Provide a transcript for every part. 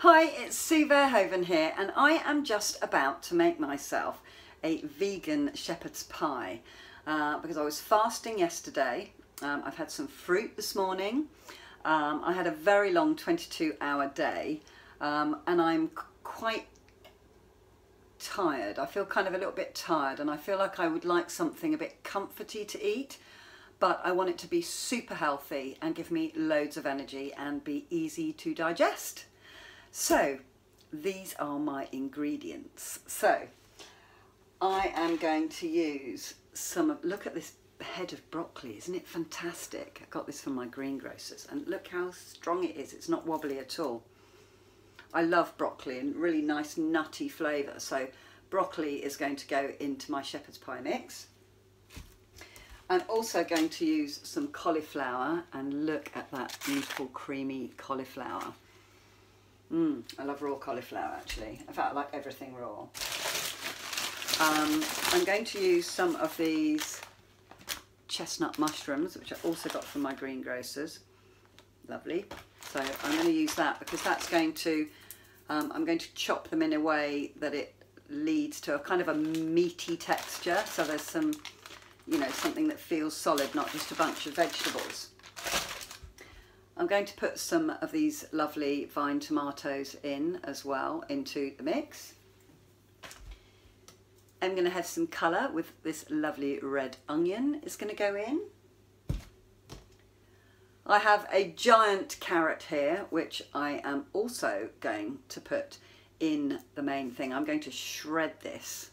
Hi, it's Sue Verhoeven here, and I am just about to make myself a vegan shepherd's pie because I was fasting yesterday. I've had some fruit this morning. I had a very long 22-hour day and I'm quite tired. I feel kind of a little bit tired and I feel like I would like something a bit comforty to eat, but I want it to be super healthy and give me loads of energy and be easy to digest. So these are my ingredients. So I am going to use look at this head of broccoli, isn't it fantastic? I got this from my greengrocers and look how strong it is. It's not wobbly at all. I love broccoli and really nice nutty flavour. So broccoli is going to go into my shepherd's pie mix. I'm also going to use some cauliflower, and look at that beautiful creamy cauliflower. I love raw cauliflower actually. In fact, I like everything raw. I'm going to use some of these chestnut mushrooms, which I also got from my greengrocers. Lovely. So I'm going to use that because that's going to, I'm going to chop them in a way that it leads to a kind of a meaty texture. So there's some, you know, something that feels solid, not just a bunch of vegetables. I'm going to put some of these lovely vine tomatoes in as well into the mix. I'm going to have some colour with this lovely red onion is going to go in. I have a giant carrot here, which I am also going to put in the main thing. I'm going to shred this.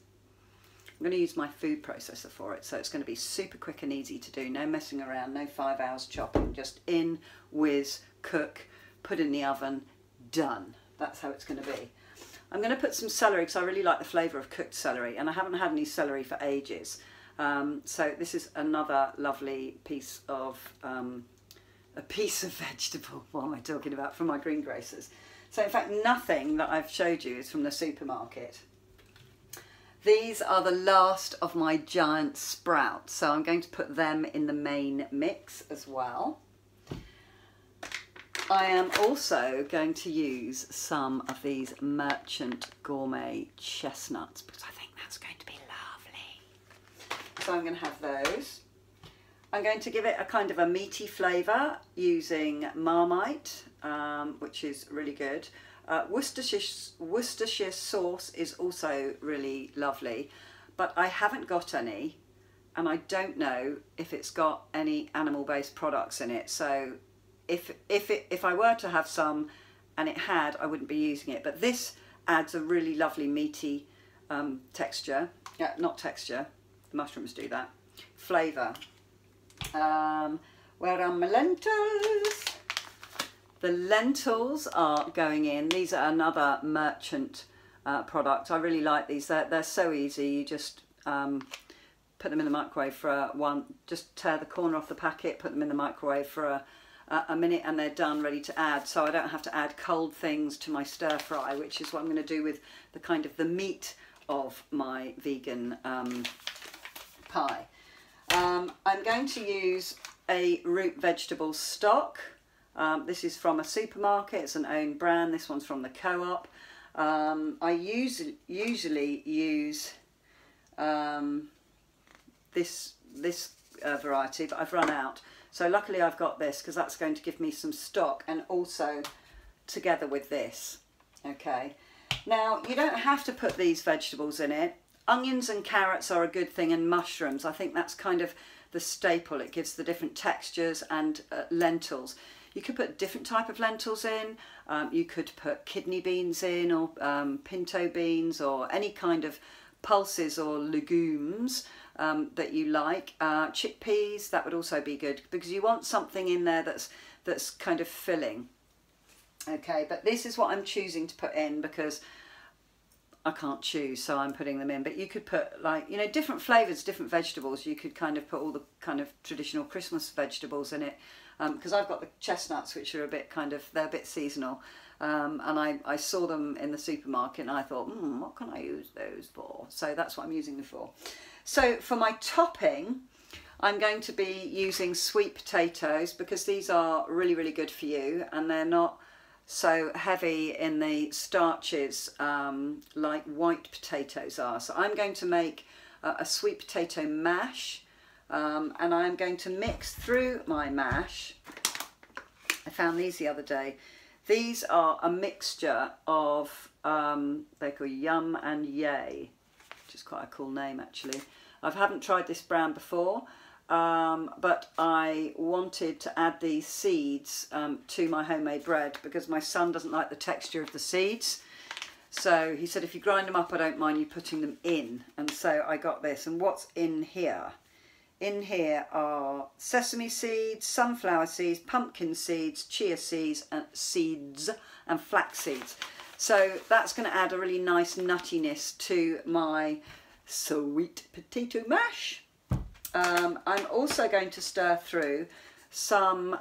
I'm going to use my food processor for it, so it's going to be super quick and easy to do. No messing around, no 5 hours chopping, just in, whiz, cook, put in the oven, done. That's how it's going to be. I'm going to put some celery because I really like the flavour of cooked celery, and I haven't had any celery for ages. So this is another lovely piece of vegetable. What am I talking about? From my greengrocers. So in fact, nothing that I've showed you is from the supermarket. These are the last of my giant sprouts, so I'm going to put them in the main mix as well. I am also going to use some of these Merchant Gourmet chestnuts because I think that's going to be lovely. So I'm going to have those. I'm going to give it a kind of a meaty flavour using Marmite, which is really good. Worcestershire sauce is also really lovely, but I haven't got any, and I don't know if it's got any animal-based products in it. So if I were to have some and it had, I wouldn't be using it. But this adds a really lovely meaty texture. Yeah, not texture. The mushrooms do that. Flavour. Where are my lentils? The lentils are going in. These are another Merchant product. I really like these. They're so easy. You just put them in the microwave for just tear the corner off the packet, put them in the microwave for a minute, and they're done, ready to add. So I don't have to add cold things to my stir fry, which is what I'm going to do with the kind of the meat of my vegan pie. I'm going to use a root vegetable stock. This is from a supermarket, it's an own brand. This one's from the co-op. I usually use this variety, but I've run out. So luckily I've got this because that's going to give me some stock, and also together with this. Okay. Now you don't have to put these vegetables in it. Onions and carrots are a good thing, and mushrooms. I think that's kind of the staple. It gives the different textures, and lentils. You could put different type of lentils in. You could put kidney beans in, or pinto beans, or any kind of pulses or legumes that you like. Chickpeas, that would also be good because you want something in there that's kind of filling. Okay, but this is what I'm choosing to put in because I can't choose, so I'm putting them in. But you could put, like, you know, different flavours, different vegetables. You could kind of put all the kind of traditional Christmas vegetables in it. Because I've got the chestnuts, which are a bit kind of, they're a bit seasonal. And I saw them in the supermarket and I thought, what can I use those for? So that's what I'm using them for. So for my topping, I'm going to be using sweet potatoes because these are really, really good for you, and they're not so heavy in the starches like white potatoes are. So I'm going to make a sweet potato mash, and I'm going to mix through my mash. I found these the other day. These are a mixture of, they're called Yum and Yay, which is quite a cool name actually. I haven't tried this brand before, but I wanted to add these seeds to my homemade bread because my son doesn't like the texture of the seeds. So he said, if you grind them up, I don't mind you putting them in. And so I got this. And what's in here? In here are sesame seeds, sunflower seeds, pumpkin seeds, chia seeds, and flax seeds. So that's going to add a really nice nuttiness to my sweet potato mash. I'm also going to stir through some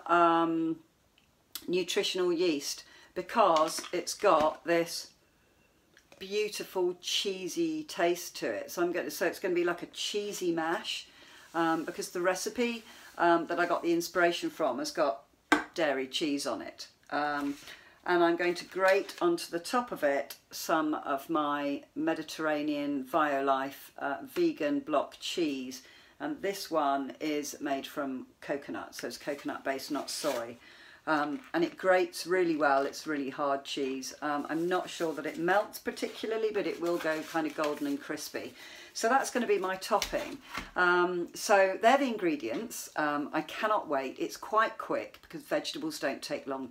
nutritional yeast because it's got this beautiful cheesy taste to it. So it's going to be like a cheesy mash. Because the recipe that I got the inspiration from has got dairy cheese on it. And I'm going to grate onto the top of it some of my Mediterranean Violife vegan block cheese. And this one is made from coconut, so it's coconut based, not soy. And it grates really well. It's really hard cheese. I'm not sure that it melts particularly, but it will go kind of golden and crispy. So that's going to be my topping. So they're the ingredients. I cannot wait. It's quite quick because vegetables don't take long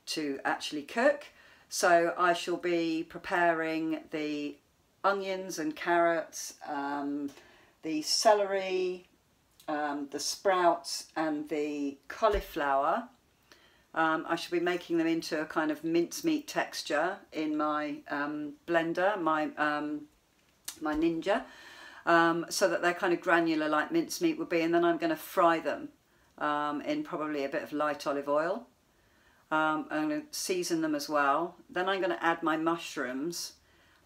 to actually cook. So I shall be preparing the onions and carrots, the celery, the sprouts and the cauliflower. I shall be making them into a kind of mincemeat texture in my blender, my Ninja, so that they're kind of granular like mincemeat would be, and then I'm going to fry them in probably a bit of light olive oil. I'm going to season them as well. Then I'm going to add my mushrooms,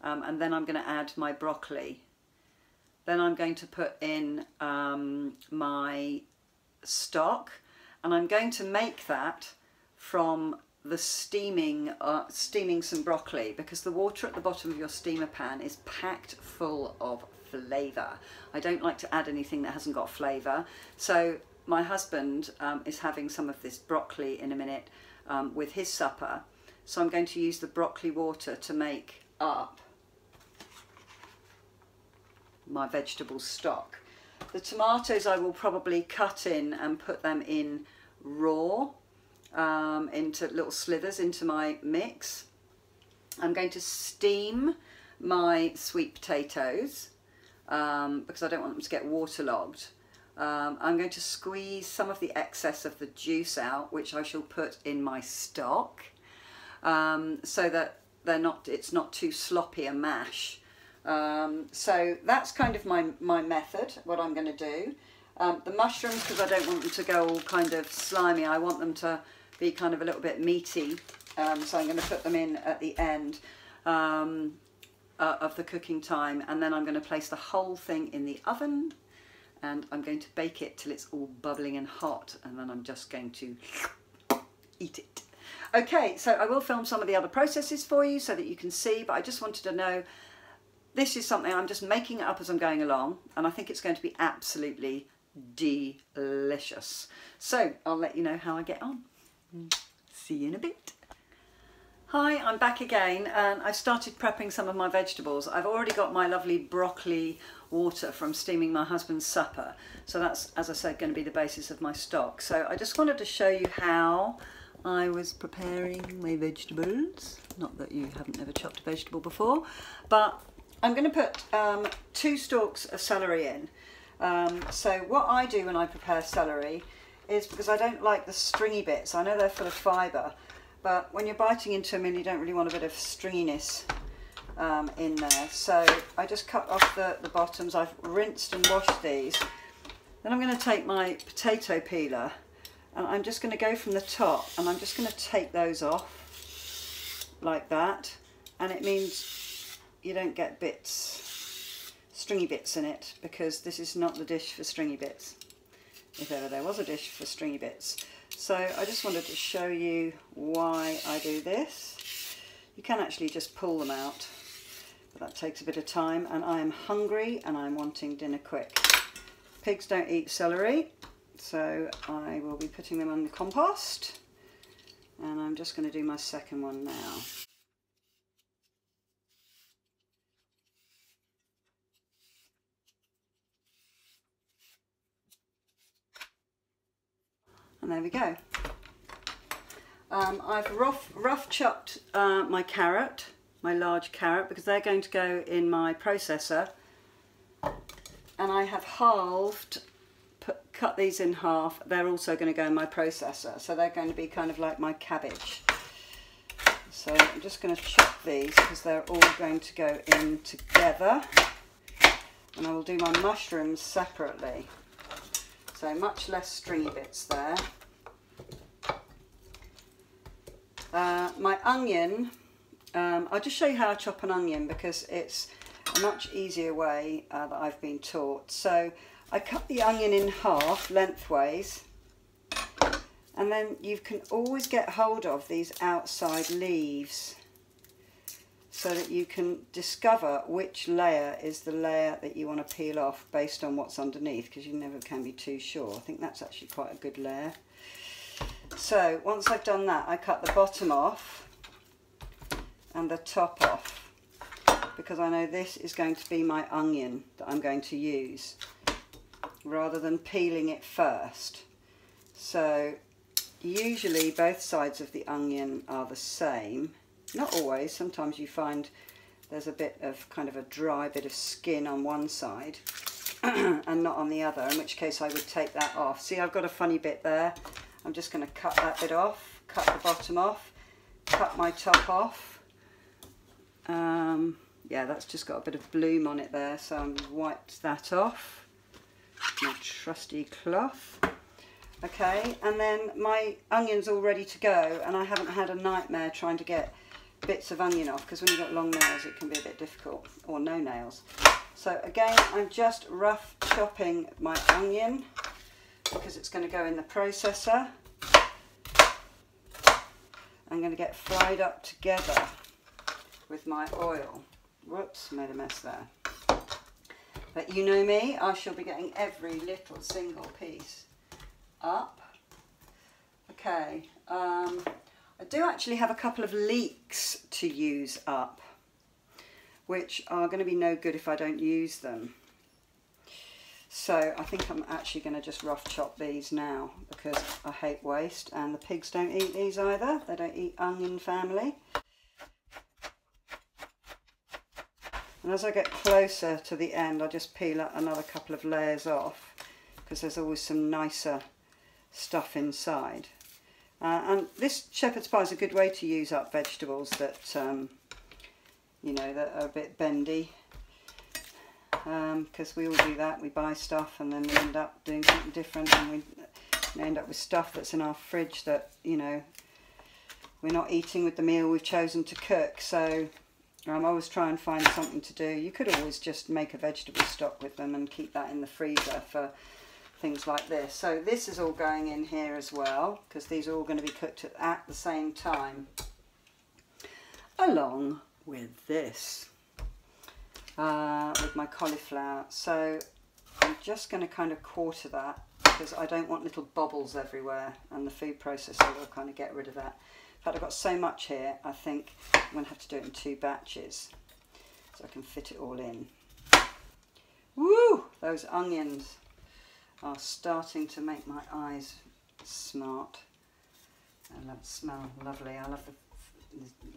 and then I'm going to add my broccoli. Then I'm going to put in my stock, and I'm going to make that from the steaming some broccoli, because the water at the bottom of your steamer pan is packed full of flavour. I don't like to add anything that hasn't got flavour. So my husband is having some of this broccoli in a minute with his supper. So I'm going to use the broccoli water to make up my vegetable stock. The tomatoes I will probably cut in and put them in raw, into little slithers into my mix. I'm going to steam my sweet potatoes because I don't want them to get waterlogged. I'm going to squeeze some of the excess of the juice out, which I shall put in my stock, so that it's not too sloppy a mash. So that's kind of my method, what I'm going to do. The mushrooms, because I don't want them to go all kind of slimy, I want them to be kind of a little bit meaty, so I'm going to put them in at the end of the cooking time, and then I'm going to place the whole thing in the oven, and I'm going to bake it till it's all bubbling and hot, and then I'm just going to eat it. Okay, so I will film some of the other processes for you so that you can see, but I just wanted to know this is something I'm just making it up as I'm going along, and I think it's going to be absolutely delicious. So I'll let you know how I get on. See you in a bit. Hi, I'm back again, and I've started prepping some of my vegetables. I've already got my lovely broccoli water from steaming my husband's supper, so that's, as I said, going to be the basis of my stock. So I just wanted to show you how I was preparing my vegetables. Not that you haven't ever chopped a vegetable before, but I'm going to put 2 stalks of celery in. So what I do when I prepare celery is, because I don't like the stringy bits, I know they're full of fibre, but when you're biting into them and you don't really want a bit of stringiness in there, so I just cut off the bottoms. I've rinsed and washed these. Then I'm going to take my potato peeler and I'm just going to go from the top, and I'm just going to take those off like that, and it means you don't get stringy bits in it, because this is not the dish for stringy bits, if ever there was a dish for stringy bits. So I just wanted to show you why I do this. You can actually just pull them out, but that takes a bit of time, and I am hungry and I'm wanting dinner quick. Pigs don't eat celery, so I will be putting them on the compost, and I'm just going to do my second one now. And there we go. I've rough chopped my carrot, my large carrot, because they're going to go in my processor, and I have cut these in half. They're also going to go in my processor, so they're going to be kind of like my cabbage. So I'm just going to chop these because they're all going to go in together, and I will do my mushrooms separately. So much less stringy bits there. My onion, I'll just show you how I chop an onion because it's a much easier way that I've been taught. So I cut the onion in half lengthways, and then you can always get hold of these outside leaves so that you can discover which layer is the layer that you want to peel off based on what's underneath, because you never can be too sure. I think that's actually quite a good layer. So once I've done that, I cut the bottom off and the top off, because I know this is going to be my onion that I'm going to use, rather than peeling it first. So usually both sides of the onion are the same. Not always, sometimes you find there's a bit of kind of a dry bit of skin on one side and not on the other, in which case I would take that off. See, I've got a funny bit there. I'm just going to cut that bit off, cut the bottom off, cut my top off. Yeah, that's just got a bit of bloom on it there, so I'm going to wipe that off. My trusty cloth. Okay, and then my onion's all ready to go, and I haven't had a nightmare trying to get bits of onion off, because when you've got long nails it can be a bit difficult, or no nails. So again, I'm just rough chopping my onion because it's going to go in the processor. I'm going to get fried up together with my oil. Whoops, made a mess there. But you know me, I shall be getting every little single piece up. Okay, I do actually have a couple of leeks to use up, which are going to be no good if I don't use them. So I think I'm actually going to just rough chop these now, because I hate waste, and the pigs don't eat these either. They don't eat onion family. And as I get closer to the end, I just peel another couple of layers off, because there's always some nicer stuff inside. And this shepherd's pie is a good way to use up vegetables that, you know, that are a bit bendy. Because we all do that, we buy stuff and then we end up doing something different, and we end up with stuff that's in our fridge that, you know, we're not eating with the meal we've chosen to cook. So I always try and find something to do. You could always just make a vegetable stock with them and keep that in the freezer for things like this. So this is all going in here as well, because these are all going to be cooked at the same time, along with this. With my cauliflower. So I'm just going to kind of quarter that, because I don't want little bobbles everywhere, and the food processor will kind of get rid of that. In fact, I've got so much here, I think I'm going to have to do it in 2 batches so I can fit it all in. Woo! Those onions are starting to make my eyes smart. And that smell lovely. I love the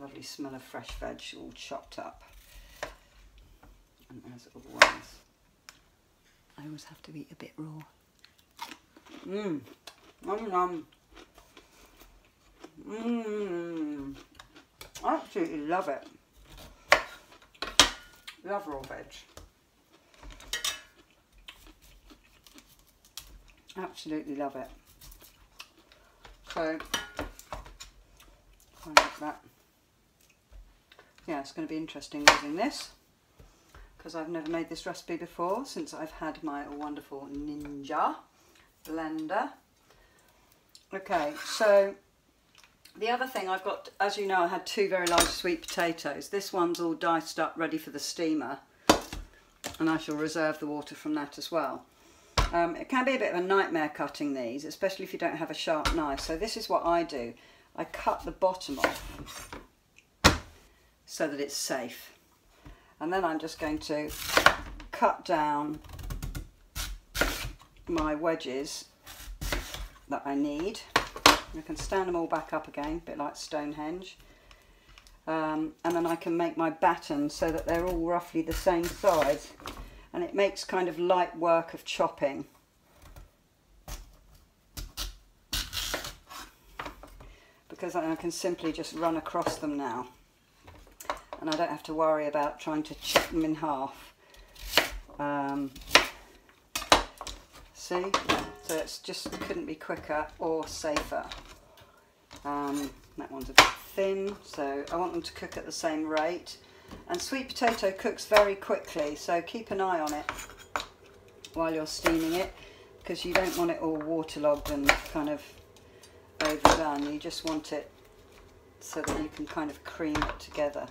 lovely smell of fresh veg all chopped up. And as always, I always have to eat a bit raw. Mmm. Yum yum. Mmm. I absolutely love it. Love raw veg. Absolutely love it. So, I like that. Yeah, it's going to be interesting using this, because I've never made this recipe before since I've had my wonderful Ninja blender. Okay, so the other thing I've got, as you know, I had 2 very large sweet potatoes. This one's all diced up, ready for the steamer, and I shall reserve the water from that as well. It can be a bit of a nightmare cutting these, especially if you don't have a sharp knife. So this is what I do. I cut the bottom off so that it's safe. And then I'm just going to cut down my wedges that I need. I can stand them all back up again, a bit like Stonehenge. And then I can make my batten so that they're all roughly the same size. And it makes kind of light work of chopping. Because I can simply just run across them now. And I don't have to worry about trying to chop them in half. See? So it's just couldn't be quicker or safer. That one's a bit thin, so I want them to cook at the same rate. And sweet potato cooks very quickly, so keep an eye on it while you're steaming it, because you don't want it all waterlogged and kind of overdone. You just want it so that you can kind of cream it together.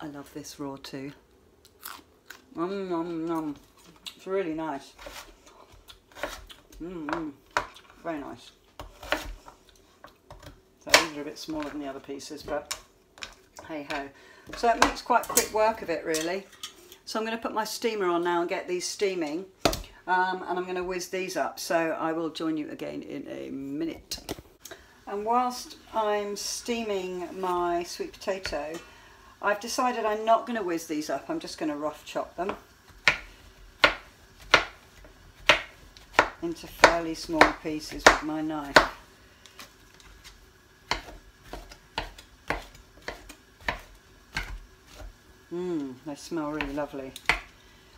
I love this raw too. It's really nice. Very nice. So these are a bit smaller than the other pieces, but hey ho. So it makes quite quick work of it really. So I'm going to put my steamer on now and get these steaming, and I'm going to whiz these up. So I will join you again in a minute. And whilst I'm steaming my sweet potato, I've decided I'm not going to whiz these up. I'm just going to rough chop them into fairly small pieces with my knife. They smell really lovely.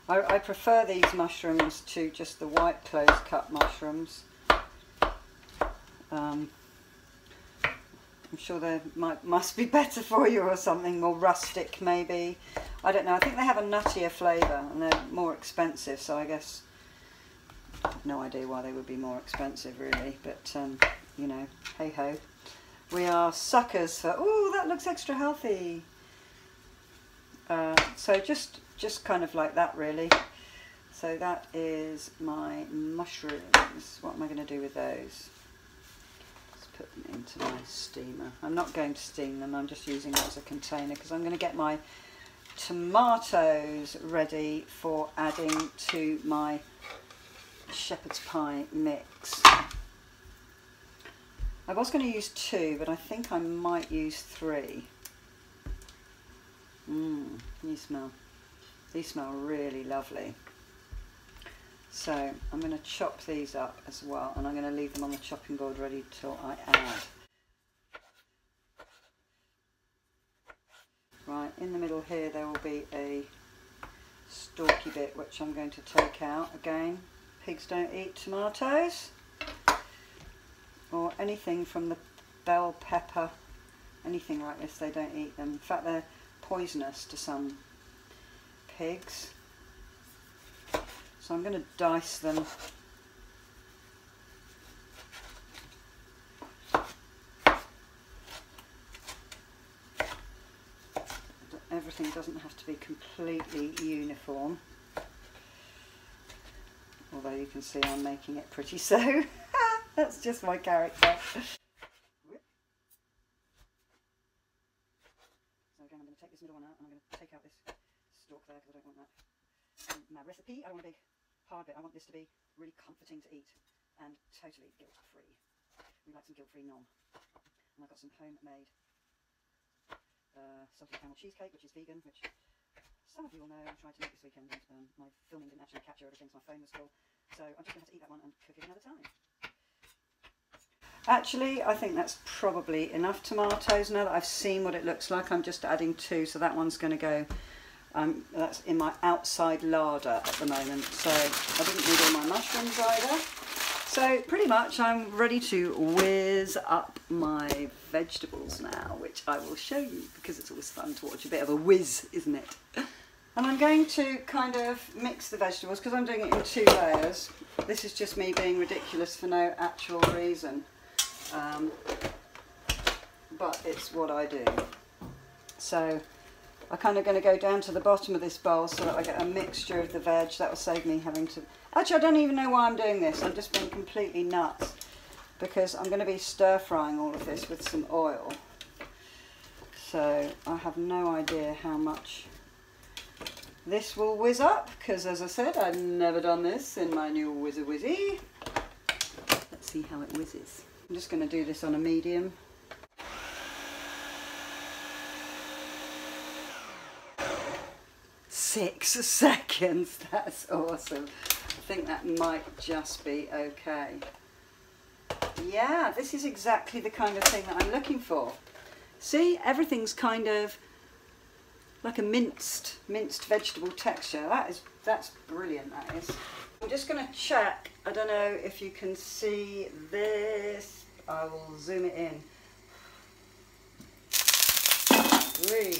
I prefer these mushrooms to just the white close cut mushrooms. I'm sure they must be better for you or something, more rustic maybe. I don't know, I think they have a nuttier flavour and they're more expensive, so I guess I've no idea why they would be more expensive really, but you know, hey ho. We are suckers for, oh, that looks extra healthy. So just kind of like that really. So that is my mushrooms. What am I going to do with those? Let's put them into my steamer. I'm not going to steam them, I'm just using it as a container because I'm going to get my tomatoes ready for adding to my shepherd's pie mix. I was going to use 2, but I think I might use 3. These smell really lovely. So I'm going to chop these up as well, and I'm going to leave them on the chopping board ready till I add. Right, in the middle here there will be a stalky bit which I'm going to take out. Again, pigs don't eat tomatoes or anything from the bell pepper, anything like this, they don't eat them. In fact, they're poisonous to some pigs. So I'm going to dice them. Everything doesn't have to be completely uniform, although you can see I'm making it pretty so. That's just my character. So again, I'm going to take this middle one out and I'm going to take out this stalk there because I don't want that. And my recipe, I don't want a big hard bit. I want this to be really comforting to eat and totally guilt-free. We like some guilt-free nom. And I've got some homemade salted caramel cheesecake, which is vegan, which some of you will know I tried to make this weekend, and my filming didn't actually capture everything, so my phone was full. So I'm just going to have to eat that one and cook it another time. Actually, I think that's probably enough tomatoes. Now that I've seen what it looks like, I'm just adding 2, so that one's going to go, that's in my outside larder at the moment, so I didn't need all my mushrooms either. So pretty much I'm ready to whiz up my vegetables now, which I will show you because it's always fun to watch a bit of a whiz, isn't it? And I'm going to kind of mix the vegetables because I'm doing it in 2 layers. This is just me being ridiculous for no actual reason. But it's what I do. So I'm kind of going to go down to the bottom of this bowl so that I get a mixture of the veg. That will save me having to... Actually, I don't even know why I'm doing this. I'm just being completely nuts because I'm going to be stir frying all of this with some oil. So I have no idea how much this will whiz up because, as I said, I've never done this in my new Whizzy. Let's see how it whizzes. I'm just going to do this on a medium. Six seconds, that's awesome. I think that might just be okay. Yeah, this is exactly the kind of thing that I'm looking for. See, everything's kind of like a minced vegetable texture. That's brilliant, that is. I'm just going to check, I don't know if you can see this. I will zoom it in. 3.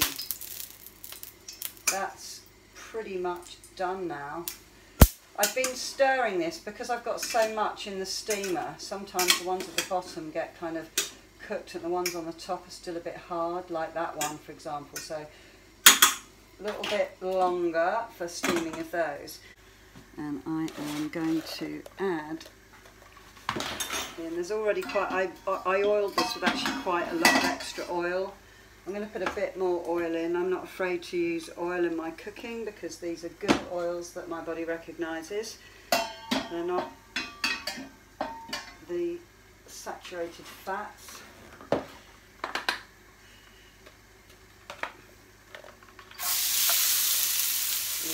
That's pretty much done now. I've been stirring this because I've got so much in the steamer. Sometimes the ones at the bottom get kind of cooked and the ones on the top are still a bit hard, like that one for example. So a little bit longer for steaming of those. And I am going to add, and there's already quite, I oiled this with actually quite a lot of extra oil. I'm going to put a bit more oil in. I'm not afraid to use oil in my cooking because these are good oils that my body recognises. They're not the saturated fats.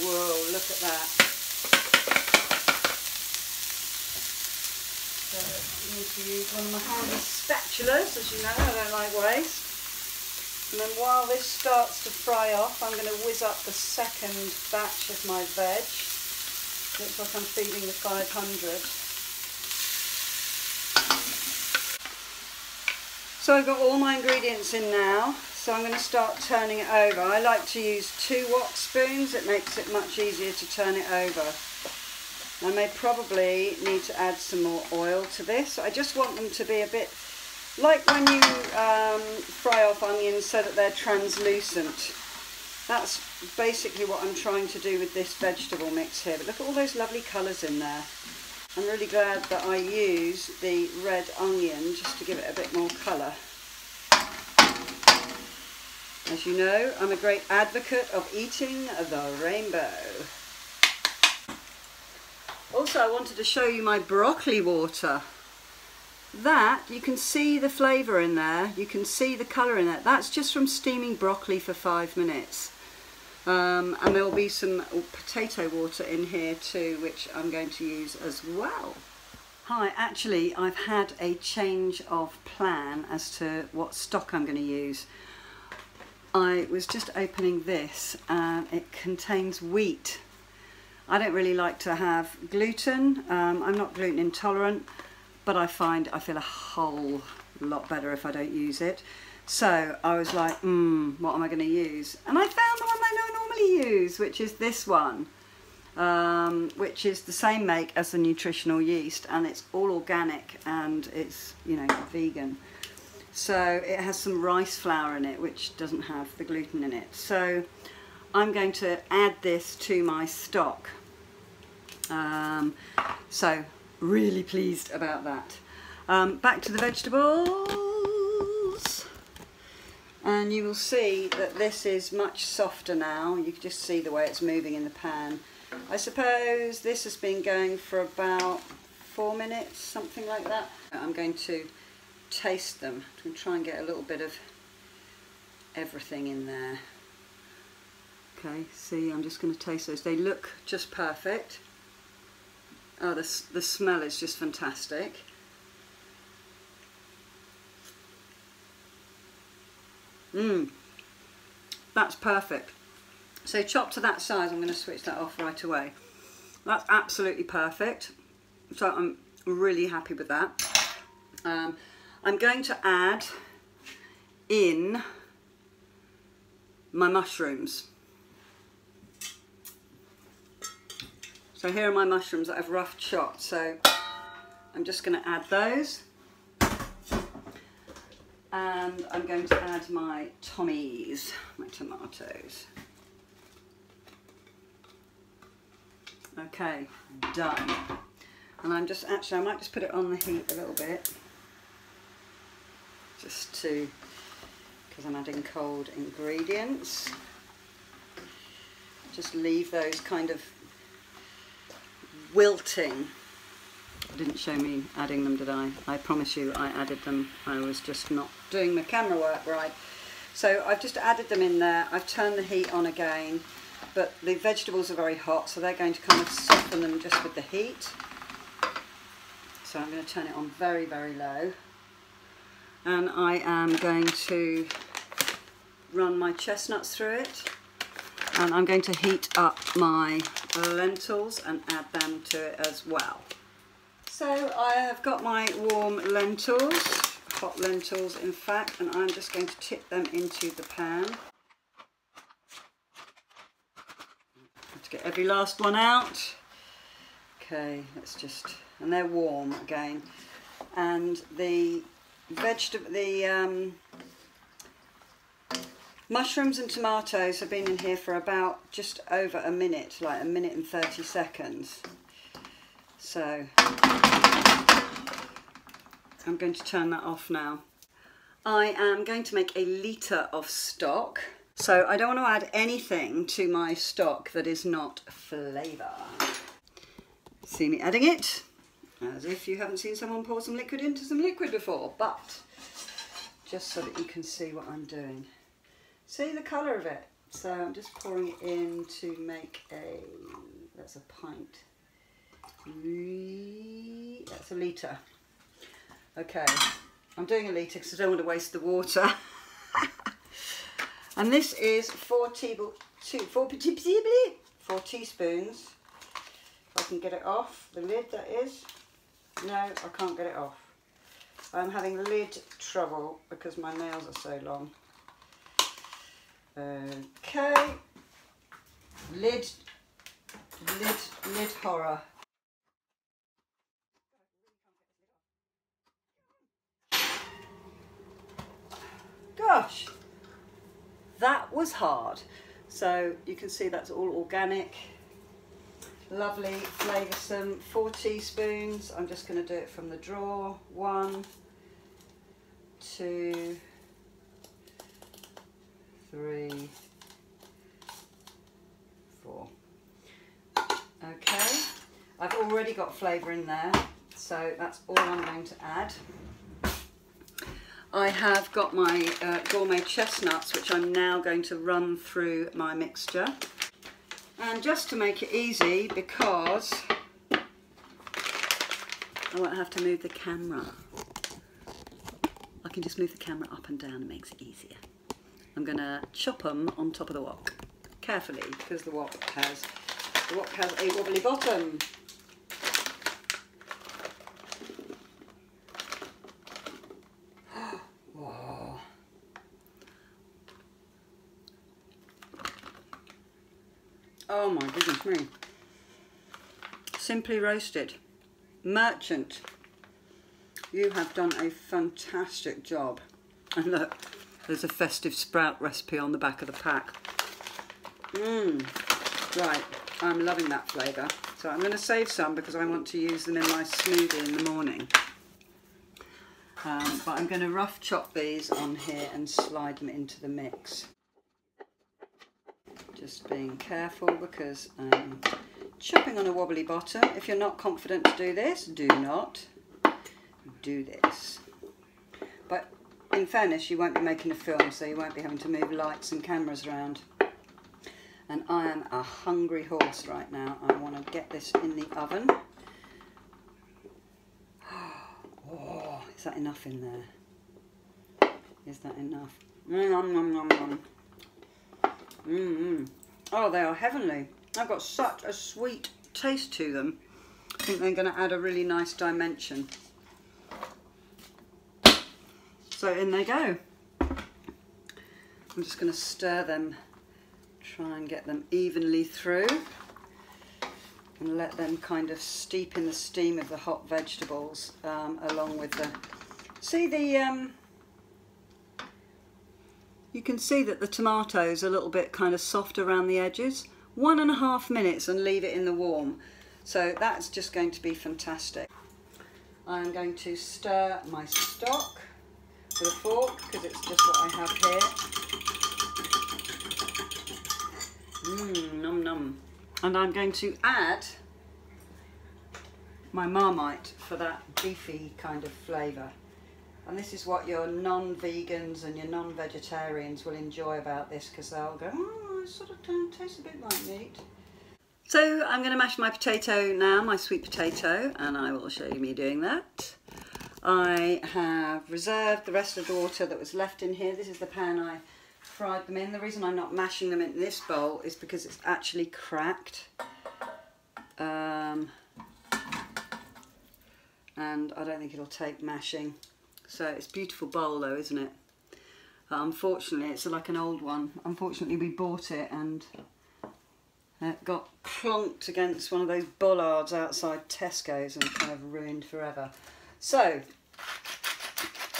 Whoa, look at that. So I need to use one of my handy spatulas, as you know, I don't like waste. And then while this starts to fry off, I'm going to whiz up the second batch of my veg. Looks like I'm feeding the 500. So I've got all my ingredients in now, so I'm going to start turning it over. I like to use 2 wok spoons, it makes it much easier to turn it over. I may probably need to add some more oil to this. I just want them to be a bit like when you fry off onions so that they're translucent. That's basically what I'm trying to do with this vegetable mix here. But look at all those lovely colours in there. I'm really glad that I use the red onion just to give it a bit more colour. As you know, I'm a great advocate of eating the rainbow. Also, I wanted to show you my broccoli water. That, you can see the flavour in there, you can see the colour in that. That's just from steaming broccoli for 5 minutes. And there will be some potato water in here too, which I'm going to use as well. Hi, actually I've had a change of plan as to what stock I'm going to use. I was just opening this and it contains wheat. I don't really like to have gluten, I'm not gluten intolerant, but I find I feel a whole lot better if I don't use it. So I was like, what am I going to use? And I found the one I normally use, which is this one, which is the same make as the nutritional yeast, and it's all organic and it's, you know, vegan. So it has some rice flour in it, which doesn't have the gluten in it. So I'm going to add this to my stock. So really pleased about that. Back to the vegetables, and you will see that this is much softer now. You can just see the way it's moving in the pan. I suppose this has been going for about 4 minutes, something like that. I'm going to taste them and try and get a little bit of everything in there. Okay, see, I'm just going to taste those. They look just perfect. Oh, the smell is just fantastic. That's perfect. So chopped to that size, I'm going to switch that off right away. That's absolutely perfect. So I'm really happy with that. I'm going to add in my mushrooms. So here are my mushrooms that I've rough chopped. So I'm just going to add those. And I'm going to add my tommies, my tomatoes. Okay, done. And I'm just, actually I might just put it on the heat a little bit. Just to, because I'm adding cold ingredients. Just leave those kind of wilting. Didn't show me adding them, did I? I promise you I added them. I was just not doing my camera work right. So I've just added them in there. I've turned the heat on again, but the vegetables are very hot, so they're going to kind of soften them just with the heat. So I'm going to turn it on very, very low. And I am going to run my chestnuts through it. And I'm going to heat up my lentils and add them to it as well. So I have got my warm lentils, hot lentils in fact, and I'm just going to tip them into the pan. Have to get every last one out. Okay, let's just, and they're warm again. And the mushrooms and tomatoes have been in here for about just over a minute, like 1 minute and 30 seconds. So I'm going to turn that off now. I am going to make a litre of stock. So I don't want to add anything to my stock that is not flavour. See me adding it, as if you haven't seen someone pour some liquid into some liquid before, but just so that you can see what I'm doing. See the colour of it? So I'm just pouring it in to make a, that's a pint. That's a litre. Okay, I'm doing a litre because I don't want to waste the water. And this is 4 teaspoons. If I can get it off, the lid that is. No, I can't get it off. I'm having lid trouble because my nails are so long. Okay, lid horror. Gosh, that was hard. So you can see that's all organic, lovely, flavoursome. 4 teaspoons. I'm just going to do it from the drawer. 1, 2, 3, 4. Okay, I've already got flavour in there, so that's all I'm going to add. I have got my gourmet chestnuts, which I'm now going to run through my mixture. And just to make it easy, because I won't have to move the camera, I can just move the camera up and down. It makes it easier. I'm going to chop them on top of the wok, carefully, because the wok has a wobbly bottom. Whoa. Oh my goodness me. Simply Roasted. Merchant, you have done a fantastic job. And look, there's a festive sprout recipe on the back of the pack. Right, I'm loving that flavour. So I'm going to save some because I want to use them in my smoothie in the morning. But I'm going to rough chop these on here and slide them into the mix. Just being careful because I'm chopping on a wobbly bottom. If you're not confident to do this, do not do this. But in fairness, you won't be making a film, so you won't be having to move lights and cameras around. And I am a hungry horse right now. I want to get this in the oven. Oh, is that enough in there? Is that enough? Oh, they are heavenly. I've got such a sweet taste to them. I think they're going to add a really nice dimension. So in they go. I'm just going to stir them, try and get them evenly through. and let them kind of steep in the steam of the hot vegetables, along with the... See the... You can see that the tomatoes are a little bit kind of soft around the edges. 1.5 minutes and leave it in the warm. So that's just going to be fantastic. I'm going to stir my stock with a fork because it's just what I have here. Num num. And I'm going to add my Marmite for that beefy kind of flavour. And this is what your non-vegans and your non-vegetarians will enjoy about this, because they'll go, oh, it sort of tastes a bit like meat. So I'm going to mash my potato now, my sweet potato, and I will show you me doing that. I have reserved the rest of the water that was left in here. This is the pan I fried them in. The reason I'm not mashing them in this bowl is because it's actually cracked. And I don't think it'll take mashing. So it's a beautiful bowl though, isn't it? Unfortunately, it's like an old one. Unfortunately, we bought it and it got clonked against one of those bollards outside Tesco's and kind of ruined forever. So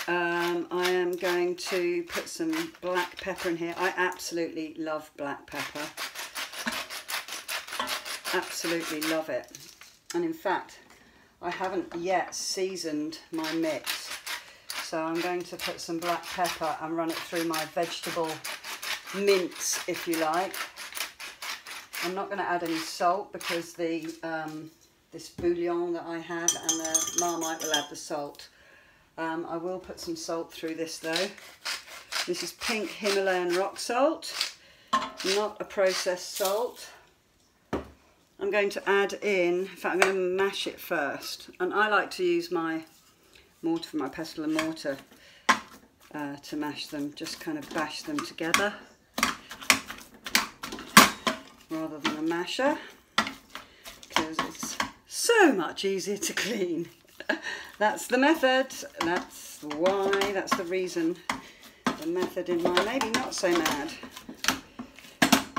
I am going to put some black pepper in here. I absolutely love black pepper. Absolutely love it. And in fact, I haven't yet seasoned my mix. So I'm going to put some black pepper and run it through my vegetable mince, if you like. I'm not going to add any salt because the this bouillon that I have and the Marmite will add the salt. I will put some salt through this though. This is pink Himalayan rock salt, not a processed salt. I'm going to add in fact I'm going to mash it first, and I like to use my mortar, for my pestle and mortar, to mash them, just kind of bash them together rather than a masher, because it's so much easier to clean. That's the method, that's why, that's the reason. The method in my maybe not so mad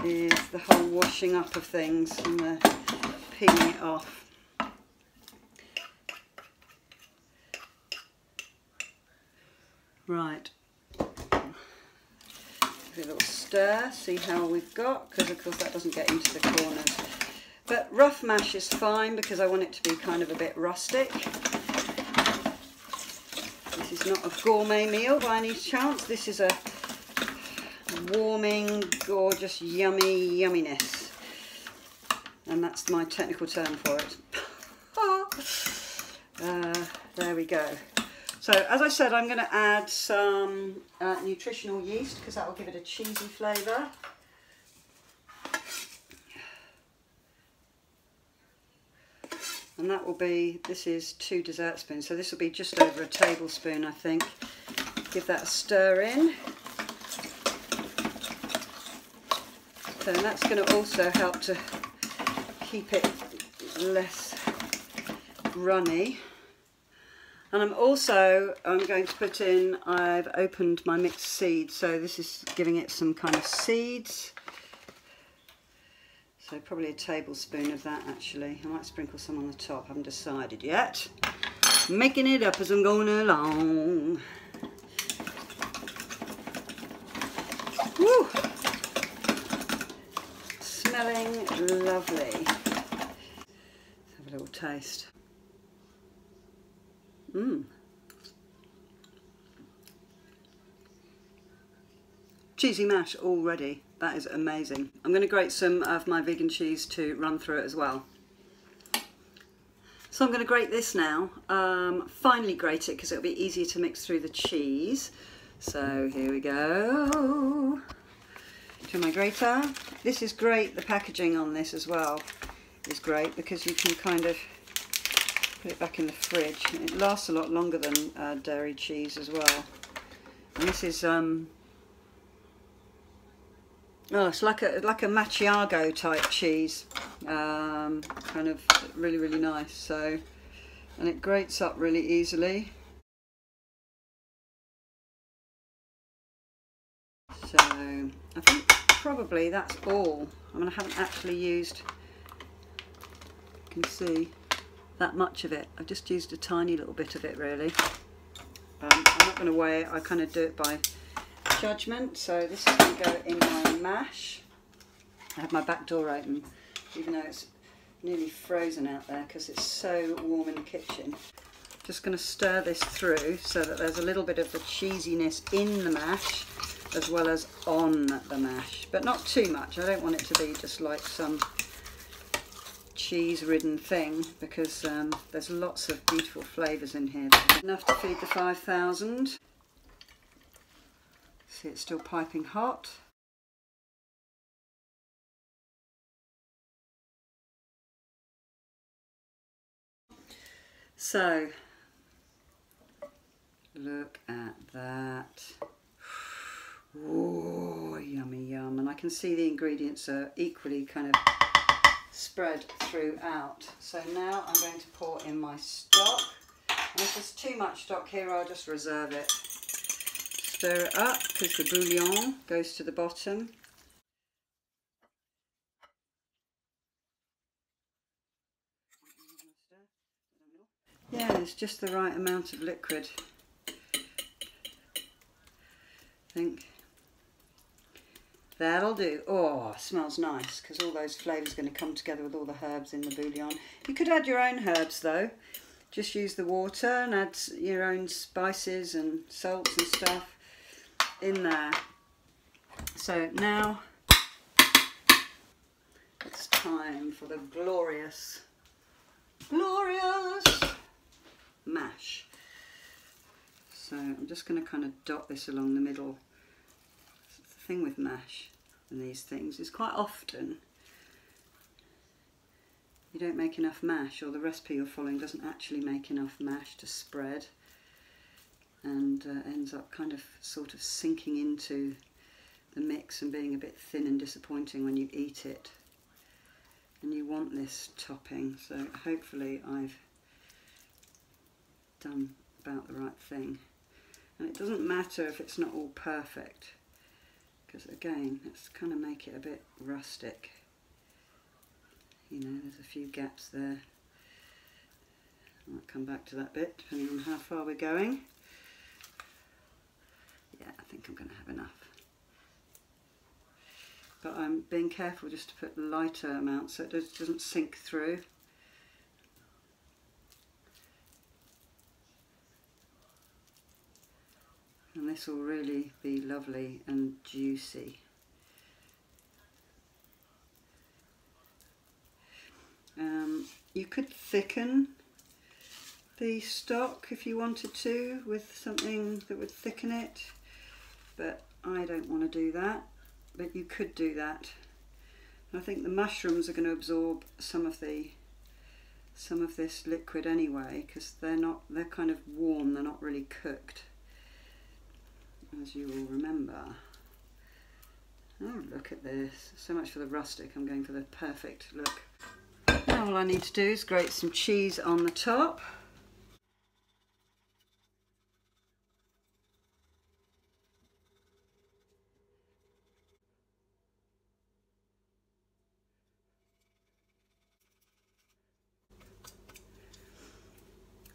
is the whole washing up of things and the peeling it off. Right, give it a little stir, see how we've got, because of course that doesn't get into the corners. But rough mash is fine because I want it to be kind of a bit rustic. This is not a gourmet meal by any chance, this is a warming, gorgeous, yummy yumminess. And that's my technical term for it. There we go. So as I said, I'm going to add some nutritional yeast because that will give it a cheesy flavour. And that will be, this is 2 dessert spoons, so this will be just over a tablespoon, I think. Give that a stir in. So that's going to also help to keep it less runny. And I'm going to put in, I've opened my mixed seeds, so this is giving it some kind of seeds. So probably a tablespoon of that actually. I might sprinkle some on the top, haven't decided yet. Making it up as I'm going along. Woo! Smelling lovely. Let's have a little taste. Cheesy mash already, that is amazing. I'm going to grate some of my vegan cheese to run through it as well. So I'm going to grate this now, finely grate it because it'll be easier to mix through the cheese. So here we go, to my grater. This is great, the packaging on this as well is great because you can kind of put it back in the fridge. It lasts a lot longer than dairy cheese as well. And this is oh, it's like a macchiato type cheese, kind of really nice. So, and it grates up really easily. So I think probably that's all. I mean, I haven't actually used can see that much of it. I've just used a tiny little bit of it really. I'm not going to weigh it, I kind of do it by judgment. So this is going to go in my mash. I have my back door open, even though it's nearly frozen out there because it's so warm in the kitchen. Just going to stir this through so that there's a little bit of the cheesiness in the mash as well as on the mash, but not too much. I don't want it to be just like some cheese-ridden thing, because there's lots of beautiful flavours in here. Enough to feed the 5,000. See, it's still piping hot. So, look at that. Oh, yummy yum. And I can see the ingredients are equally kind of spread throughout. So now I'm going to pour in my stock. And if there's too much stock here, I'll just reserve it. Stir it up because the bouillon goes to the bottom. Yeah, it's just the right amount of liquid, I think. That'll do. Oh, smells nice because all those flavours are going to come together with all the herbs in the bouillon. You could add your own herbs though. Just use the water and add your own spices and salts and stuff in there. So now it's time for the glorious mash. So I'm just going to kind of dot this along the middle. The thing with mash and these things is quite often you don't make enough mash, or the recipe you're following doesn't actually make enough mash to spread, and ends up kind of sort of sinking into the mix and being a bit thin and disappointing when you eat it. And you want this topping, so hopefully I've done about the right thing. And it doesn't matter if it's not all perfect, because again, let's kind of make it a bit rustic. You know, there's a few gaps there. I might come back to that bit depending on how far we're going. Yeah, I think I'm going to have enough. But I'm being careful just to put lighter amounts so it doesn't sink through. And this will really be lovely and juicy. You could thicken the stock if you wanted to with something that would thicken it, but I don't want to do that. But you could do that. I think the mushrooms are going to absorb some of this liquid anyway, because they're kind of warm, they're not really cooked, as you will remember. Oh, look at this. So much for the rustic, I'm going for the perfect look. Now all I need to do is grate some cheese on the top.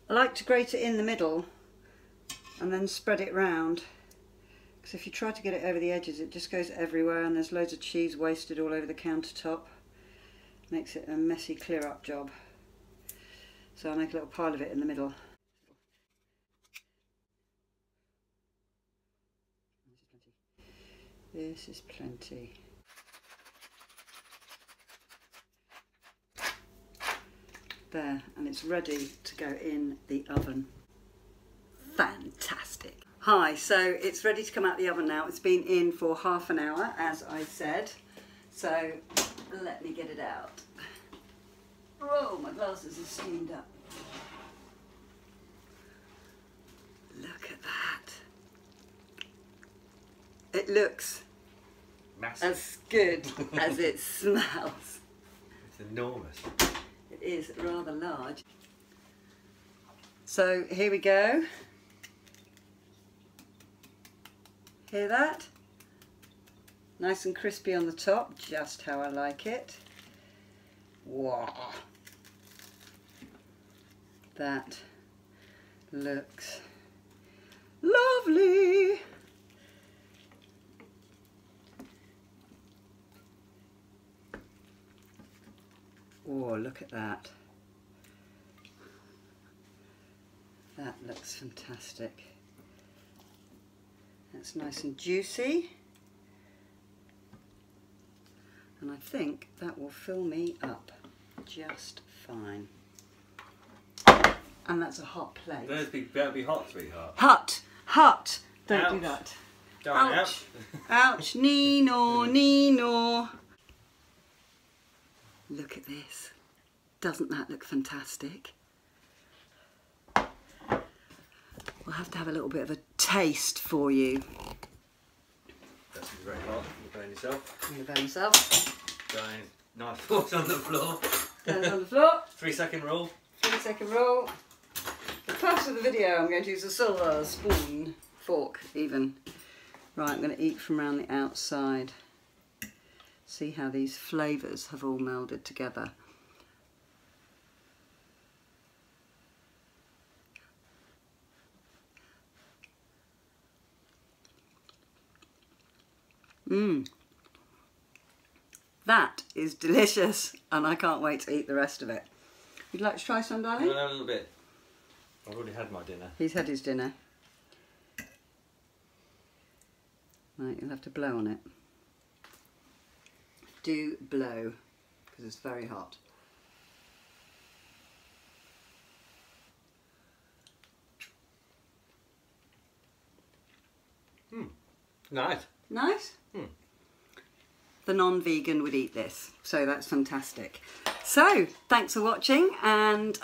I like to grate it in the middle and then spread it round, because if you try to get it over the edges it just goes everywhere and there's loads of cheese wasted all over the countertop. Makes it a messy clear up job. So I'll make a little pile of it in the middle. This is plenty. There, and it's ready to go in the oven. Fantastic. Hi, so it's ready to come out the oven now. It's been in for half an hour, as I said. So let me get it out. Oh, my glasses are steamed up. Look at that. It looks massive, as good as it smells. It's enormous. It is rather large. So here we go. Hear that? Nice and crispy on the top, just how I like it. Wow. That looks lovely. Oh, look at that. That looks fantastic. That's nice and juicy. And I think that will fill me up just fine. And that's a hot plate. Better be hot, sweetheart. Hot! Hot! Don't Ouch. do that. Ouch. Ouch! Nino! Nino! Look at this. Doesn't that look fantastic? We'll have to have a little bit of a taste for you. That's very hot. You burn yourself. You burn yourself. Going nice forks on the floor. Hands on the floor. 3-second rule. 3-second rule. For the purpose of the video, I'm going to use a silver spoon, fork even. Right, I'm going to eat from around the outside. See how these flavours have all melded together. Mmm. That is delicious, and I can't wait to eat the rest of it. Would you like to try some, darling? I'll have a little bit. I've already had my dinner. He's had his dinner. Right, you'll have to blow on it. Do blow, because it's very hot. Nice. Nice? The non-vegan would eat this, so that's fantastic. So, thanks for watching, and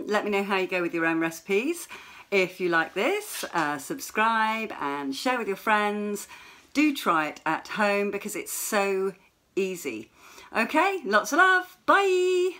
let me know how you go with your own recipes. If you like this, subscribe and share with your friends. Do try it at home because it's so easy. Okay, lots of love. Bye.